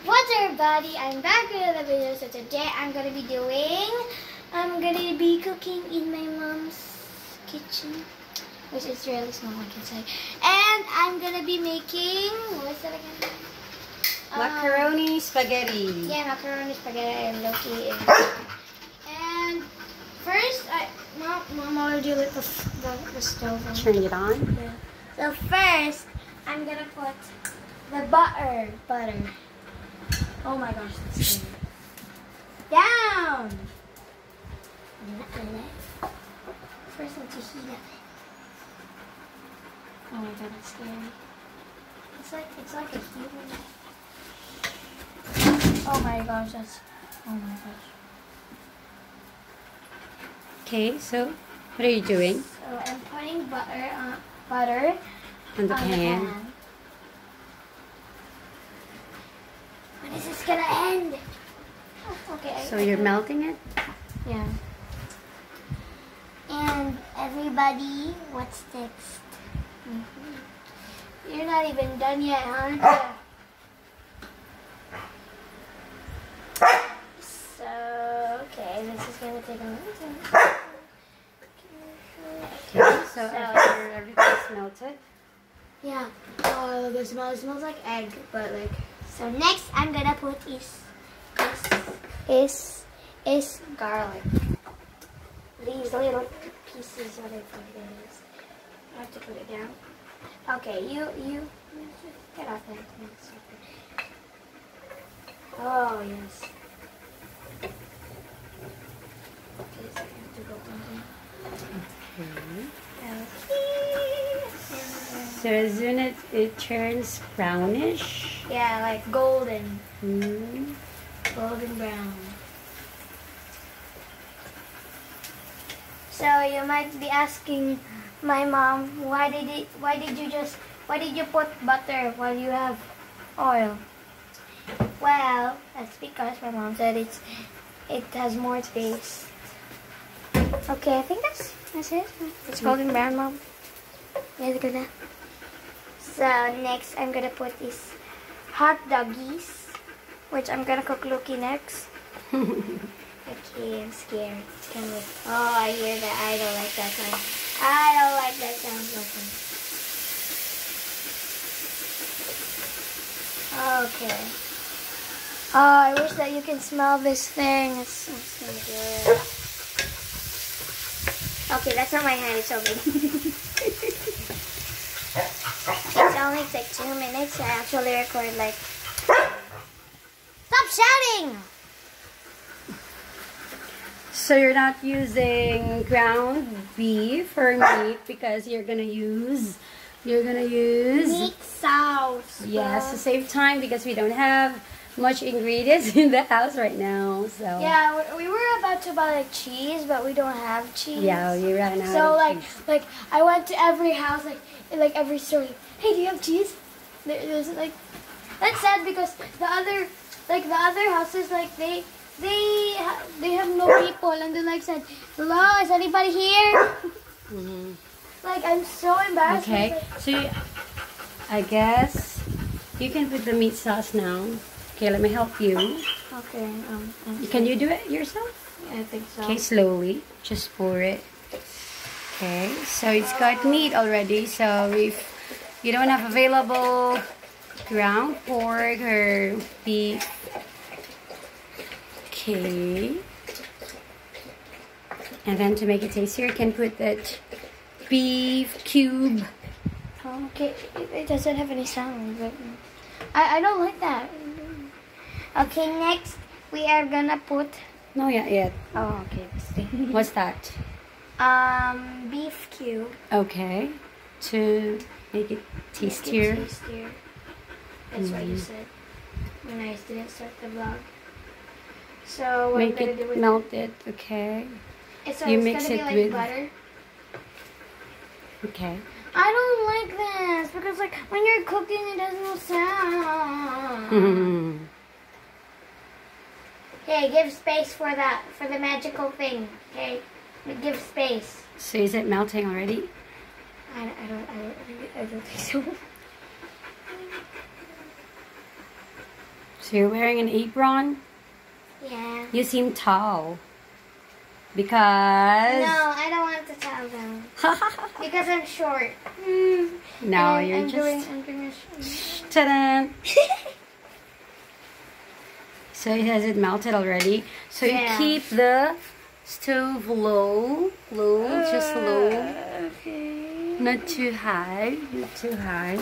What's up, everybody? I'm back with another video. So today I'm gonna be cooking in my mom's kitchen, which is really small, I can say. And I'm gonna be making, what's that again? Macaroni spaghetti. Yeah, macaroni spaghetti and Loki. And first, Mom already lit the stove on. Turn it on. Yeah. So first, I'm gonna put the butter. Oh my gosh, that's scary. Down! First, let's heat it. Oh my god, that's scary. It's like a human. Oh my gosh, oh my gosh. Okay, so what are you doing? So I'm putting butter On the pan. When is this gonna end? Oh, okay. So you're melting it? Yeah. And everybody, what's next? You're not even done yet, aren't you? So, okay, this is gonna take a little time. Okay, so after everything's melted. Yeah. Oh, the smell. It smells like egg, but like. So next, I'm gonna put is garlic. These little pieces, what I think it is. I have to put it down. Okay, you get off that. Oh yes. Okay, so I have to go down. So as soon as it turns brownish. Yeah, like golden. Mm. Golden brown. So you might be asking my mom, why did you put butter while you have oil? Well, that's because my mom said it has more taste. Okay, I think that's it. It's golden brown, Mom. Yeah, look at that. So next, I'm gonna put these hot doggies, which I'm gonna cook Loki next. Okay, I'm scared. It's gonna look. Oh, I hear that. I don't like that sound. I don't like that sound. Okay. Oh, I wish that you can smell this thing. It's so good. Okay, that's not my hand. It's so big. It only takes 2 minutes. I actually recorded like. Stop shouting! So you're not using ground beef or meat because you're gonna use Meat sauce. Yes, to save time because we don't have much ingredients in the house right now. So yeah, we were about to buy like cheese, but we don't have cheese. yeah, you ran out. So of cheese. like I went to every house, like every store. Hey, do you have cheese? There's like that's sad because the other houses like they have no people and they like said, hello, is anybody here? Mm-hmm. Like I'm so embarrassed. Okay, like, so I guess you can put the meat sauce now. Okay, let me help you. Okay. Can you do it yourself? Yeah, I think so. Okay, slowly. Just pour it. Okay, so it's got meat already. So if you don't have available ground pork or beef, okay. And then to make it tastier, you can put that beef cube. Okay, it doesn't have any sound, but I don't like that. Okay, next we are gonna put. No, yet. Oh, okay. What's that? Beef cube. Okay, to make it tastier. That's what you said when I didn't start the vlog. So what Make I'm gonna do it with melted. Okay. So You it's mix gonna it be like with butter. Okay. I don't like this because like when you're cooking, it does no sound. Okay, give space for the magical thing. Okay, give space. So is it melting already? I don't think so. So you're wearing an apron? Yeah. You seem tall. No, Because... I don't want to tell them. Because I'm short. No, And you're I'm just... doing Ta-da! So has it melted already? So you Yeah. keep the stove low, just low. Okay. Not too high, not too high.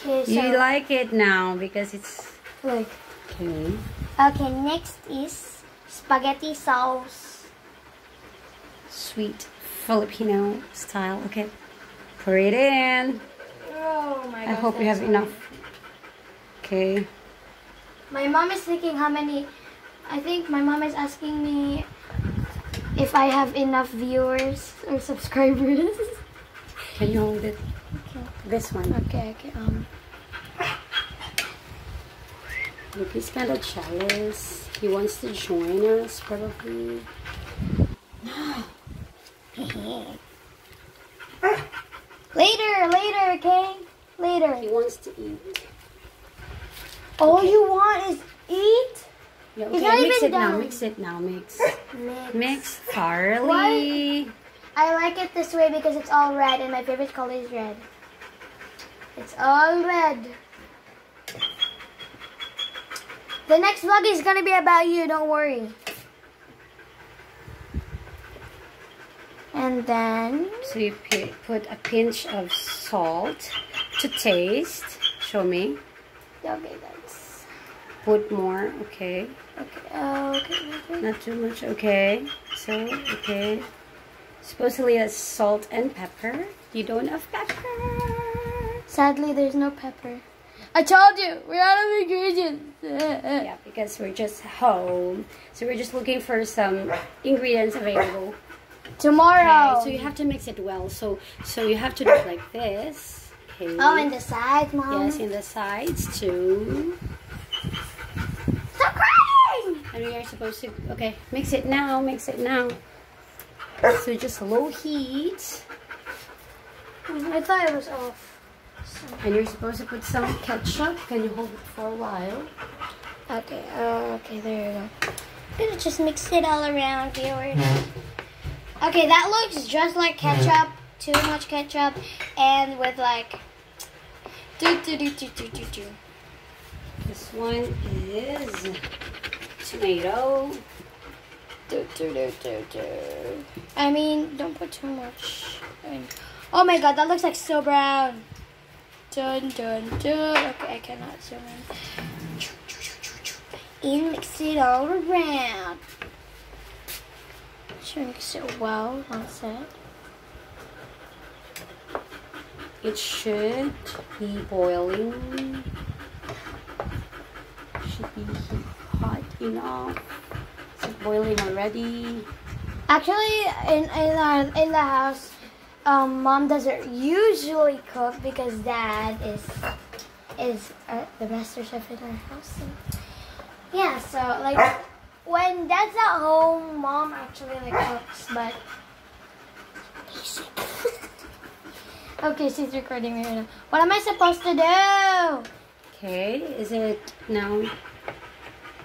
Okay, so You like it now because it's... look. Okay. Okay, next is spaghetti sauce. Sweet Filipino style. Okay. Pour it in. Oh my god. I hope you have enough. Okay. My mom is thinking how many. I think my mom is asking me if I have enough viewers or subscribers. Can you hold it? Okay. This one. Okay. Look, he's kind of jealous. He wants to join us, probably. Later, okay? Later. He wants to eat. All you want is eat? Yeah, It's okay, not mix even it now. done. Mix it now. Mix. Mix. Mix thoroughly. I like it this way because it's all red and my favorite color is red. It's all red. The next vlog is gonna be about you, don't worry. And then So you put a pinch of salt to taste. Show me. okay, that's Put more. Okay. okay. Not too much. Okay. So, okay. Supposedly that's salt and pepper. You don't have pepper. Sadly, there's no pepper. I told you, we're out of ingredients. Yeah, because we're just home. So we're just looking for some ingredients available. Tomorrow. Okay, so you have to mix it well. So you have to do it like this. Okay. Oh, and the sides, Mom. Yes, in the sides too. Stop crying! And we are supposed to, okay, mix it now, mix it now. So just low heat. I thought it was off. And you're supposed to put some ketchup. Can you hold it for a while? Okay, okay, there you go. I'm gonna just mix it all around, viewers. Okay, that looks just like ketchup. Too much ketchup. And with like... This one is tomato. I mean, don't put too much. Oh my god, that looks like so brown. Okay, I cannot zoom in. And mix it all around. Should mix it well, that's it. It should be boiling. Should be hot enough. Is it boiling already? Actually, in the house, Mom doesn't usually cook because Dad is the master chef in our house. So, yeah, so like when Dad's at home, Mom actually like cooks, but okay, she's recording me right now. What am I supposed to do? Okay, is it now?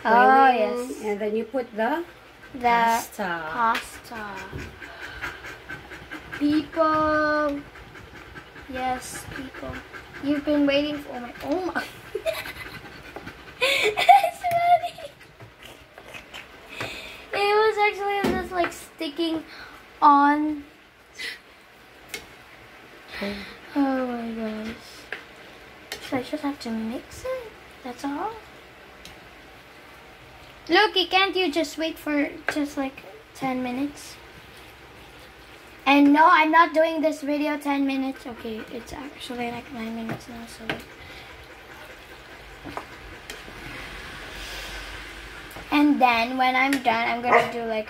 Oh boiling? yes, And then you put the the pasta. People, yes, people. You've been waiting for oh my. It's funny. It was actually just like sticking on. Okay. Oh my gosh. So I just have to mix it. That's all. Loki, can't you just wait for just like 10 minutes? And no, I'm not doing this video 10 minutes. Okay, it's actually like 9 minutes now, so. And then when I'm done, I'm gonna do like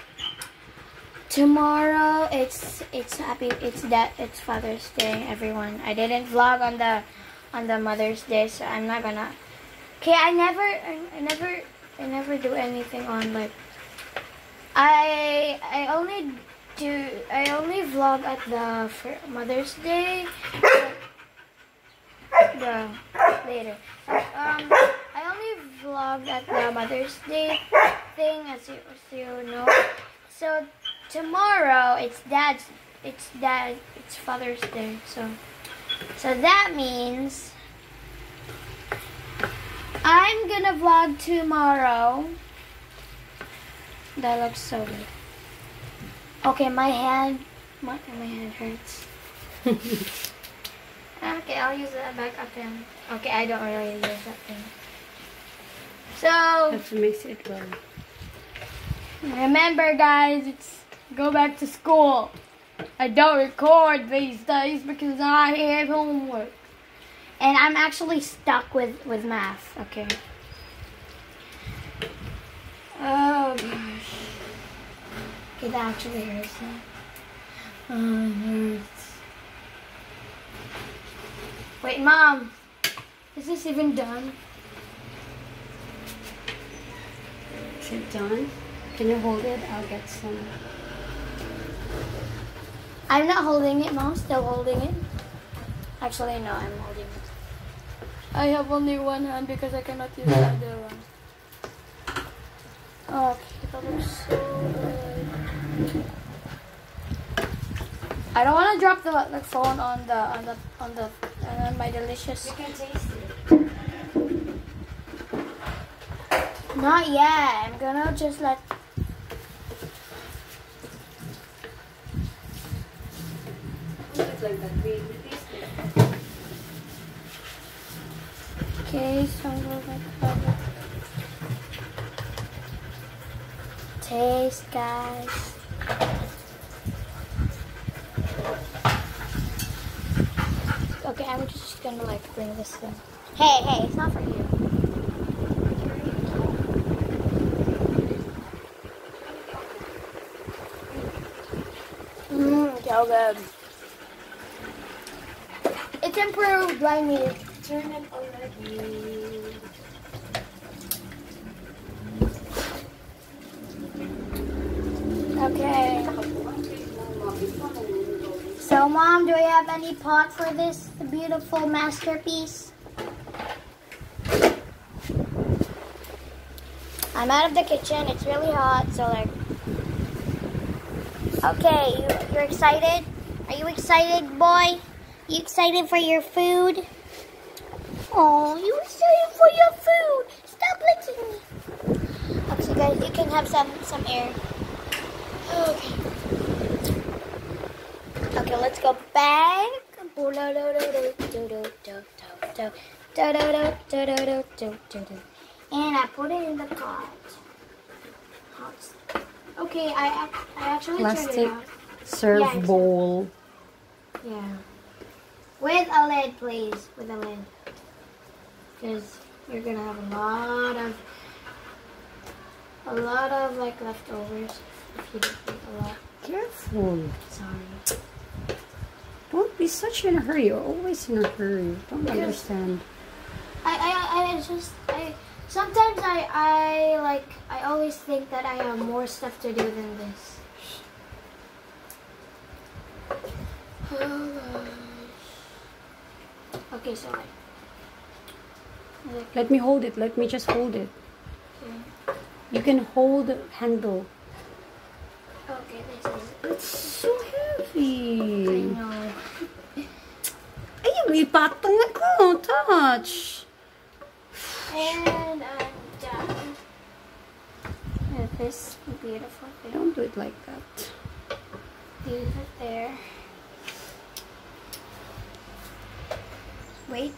tomorrow. It's Father's Day, everyone. I didn't vlog on the Mother's Day, so I'm not gonna. Okay, I never do anything on like. I only vlog at the Mother's Day. Later. I only vlogged at the Mother's Day thing, as you know. So tomorrow it's Father's Day. So that means I'm gonna vlog tomorrow. That looks so good. Okay, my hand hurts. Okay, I'll use that back up then. Okay, I don't really use that thing. So Have to mix it well. remember, guys, it's go back to school. I don't record these days because I have homework, and I'm actually stuck with math. Okay. Oh gosh. Okay, that actually hurts now. Oh, it hurts. Wait, Mom. Is this even done? Is it done? Can you hold it? I'll get some. I'm not holding it, Mom. Still holding it. Actually, no, I'm holding it. I have only one hand because I cannot use the other one. Okay, that looks so good. I don't want to drop the phone on my delicious. You can taste it. Not yet. I'm gonna just let. It's like that. We taste it. Okay, so I'm gonna cover. Taste, guys. Okay, I'm just gonna like bring this in. Hey, it's not for you. So good. It's improved. I mean, Turn it already. okay. So, Mom, do I have any pot for this beautiful masterpiece? I'm out of the kitchen. It's really hot, so like. Okay, you're excited? Are you excited, boy? You excited for your food? Oh, you excited for your food? Stop licking me. Okay, guys, you can have some air. Okay. Okay, let's go back. And I put it in the pot. Okay, I actually turned it Plastic off. serve Yeah, bowl. Yeah. With a lid, please. With a lid. Because you're going to have a lot of like leftovers if you don't eat a lot. Careful. Sorry. Don't be such in a hurry. You're always in a hurry. Don't understand. Sometimes I always think that I have more stuff to do than this. Okay, so Let me hold it. Let me just hold it. okay. You can hold the handle. Okay, this is It's so I heavy. know. Ay, may patong ako. Touch. And I'm done with this beautiful thing. Don't do it like that. Leave it there. Wait.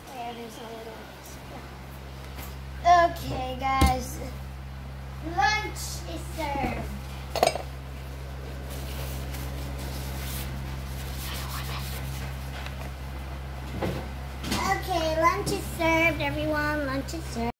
There is a little. Okay, guys. Lunch is served. Okay, lunch is served, everyone. Lunch is served.